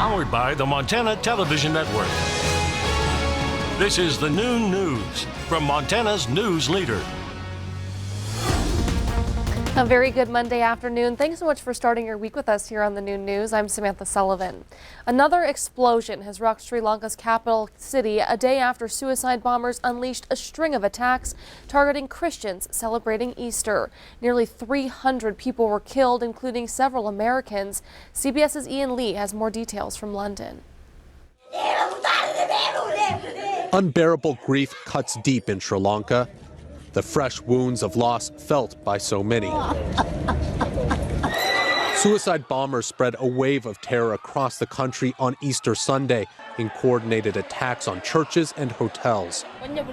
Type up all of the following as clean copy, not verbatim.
Powered by the Montana Television Network. This is the Noon News from Montana's news leader. A very good Monday afternoon. Thanks so much for starting your week with us here on the Noon News. I'm Samantha Sullivan. Another explosion has rocked Sri Lanka's capital city a day after suicide bombers unleashed a string of attacks targeting Christians celebrating Easter. Nearly 300 people were killed, including several Americans. CBS's Ian Lee has more details from London. Unbearable grief cuts deep in Sri Lanka. The fresh wounds of loss felt by so many. Suicide bombers spread a wave of terror across the country on Easter Sunday in coordinated attacks on churches and hotels.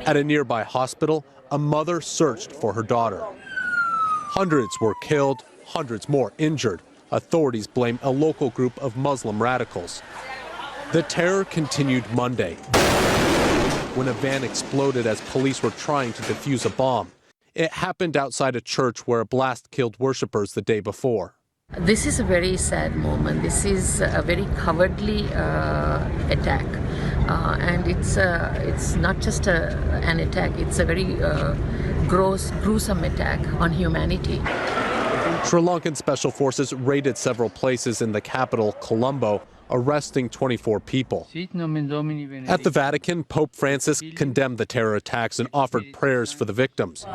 At a nearby hospital, a mother searched for her daughter. Hundreds were killed, hundreds more injured. Authorities blame a local group of Muslim radicals. The terror continued Monday, when a van exploded as police were trying to defuse a bomb. It happened outside a church where a blast killed worshippers the day before. This is a very sad moment. This is a very cowardly attack. And it's not just an attack, it's a very gruesome attack on humanity. Sri Lankan special forces raided several places in the capital, Colombo, arresting 24 people. At the Vatican, Pope Francis condemned the terror attacks and offered prayers for the victims.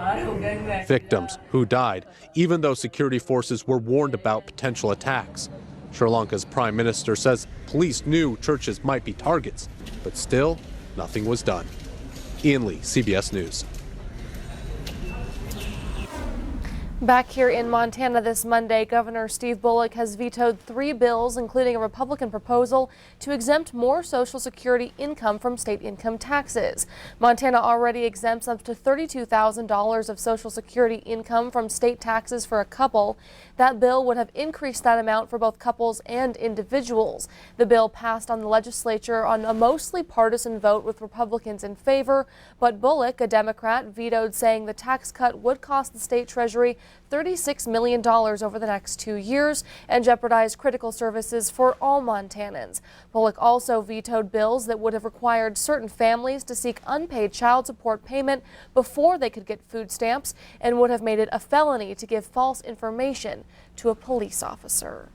Victims who died, even though security forces were warned about potential attacks. Sri Lanka's prime minister says police knew churches might be targets, but still, nothing was done. Ian Lee, CBS News. Back here in Montana this Monday, Governor Steve Bullock has vetoed 3 bills, including a Republican proposal to exempt more Social Security income from state income taxes. Montana already exempts up to $32,000 of Social Security income from state taxes for a couple. That bill would have increased that amount for both couples and individuals. The bill passed on the legislature on a mostly partisan vote with Republicans in favor, but Bullock, a Democrat, vetoed, saying the tax cut would cost the state treasury $36 million over the next 2 years and jeopardize critical services for all Montanans. Bullock also vetoed bills that would have required certain families to seek unpaid child support payment before they could get food stamps and would have made it a felony to give false information to a police officer.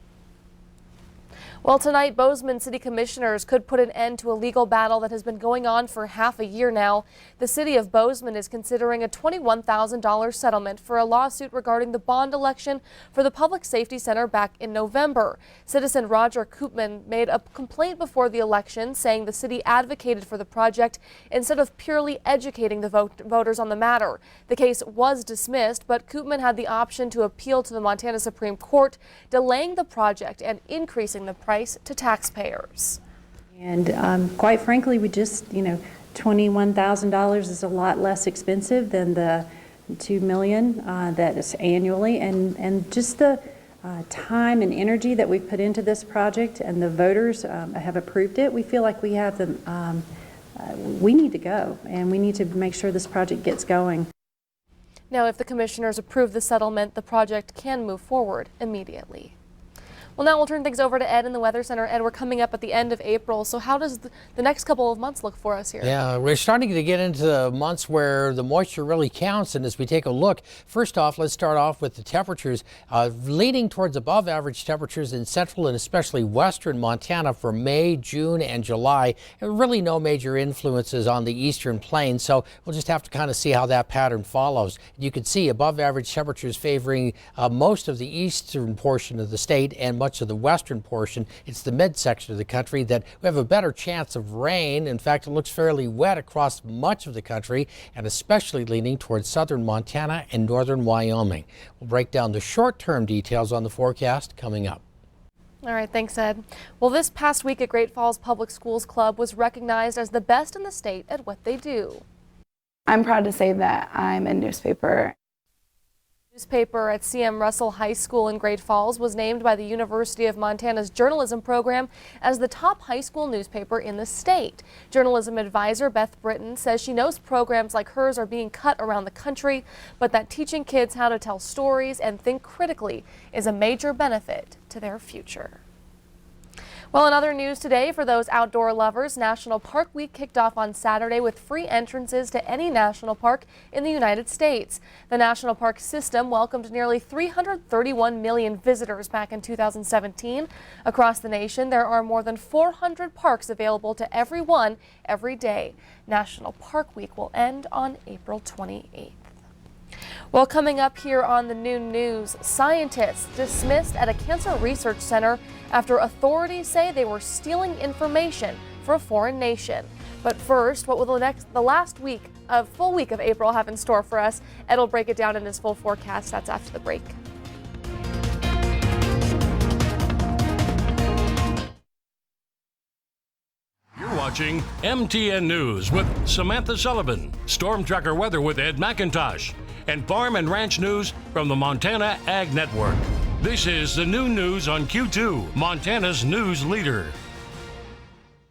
Well, tonight, Bozeman City Commissioners could put an end to a legal battle that has been going on for half a year now. The city of Bozeman is considering a $21,000 settlement for a lawsuit regarding the bond election for the Public Safety Center back in November. Citizen Roger Koopman made a complaint before the election, saying the city advocated for the project instead of purely educating the voters on the matter. The case was dismissed, but Koopman had the option to appeal to the Montana Supreme Court, delaying the project and increasing the price to taxpayers. And quite frankly, we just, $21,000 is a lot less expensive than the $2 million that is annually, and just the time and energy that we've put into this project, and the voters have approved it. We feel like we have them. We need to go, and we need to make sure this project gets going. Now, if the commissioners approve the settlement, the project can move forward immediately. Well, now we'll turn things over to Ed in the Weather Center. Ed, we're coming up at the end of April, so how does the next couple of months look for us here? Yeah, we're starting to get into months where the moisture really counts, and as we take a look, first off, let's start off with the temperatures, leaning towards above average temperatures in central and especially western Montana for May, June, and July, and really no major influences on the eastern plains, so we'll just have to kind of see how that pattern follows. You can see above average temperatures favoring most of the eastern portion of the state and much of the western portion. It's the midsection of the country that we have a better chance of rain. In fact, it looks fairly wet across much of the country, and especially leaning towards southern Montana and northern Wyoming. We'll break down the short-term details on the forecast coming up. All right, thanks, Ed. Well, this past week at Great Falls Public Schools Club was recognized as the best in the state at what they do. I'm proud to say that I'm a newspaper. Newspaper at C.M. Russell High School in Great Falls was named by the University of Montana's journalism program as the top high school newspaper in the state. Journalism advisor Beth Britton says she knows programs like hers are being cut around the country, but that teaching kids how to tell stories and think critically is a major benefit to their future. Well, in other news today, for those outdoor lovers, National Park Week kicked off on Saturday with free entrances to any national park in the United States. The national park system welcomed nearly 331 million visitors back in 2017. Across the nation, there are more than 400 parks available to everyone every day. National Park Week will end on April 28th. Well, coming up here on the noon news, scientists dismissed at a cancer research center after authorities say they were stealing information for a foreign nation. But first, what will the last full week of April have in store for us? Ed will break it down in his full forecast. That's after the break. You're watching MTN News with Samantha Sullivan, Storm Tracker weather with Ed McIntosh, and Farm and Ranch News from the Montana Ag Network. This is the noon news on Q2, Montana's news leader.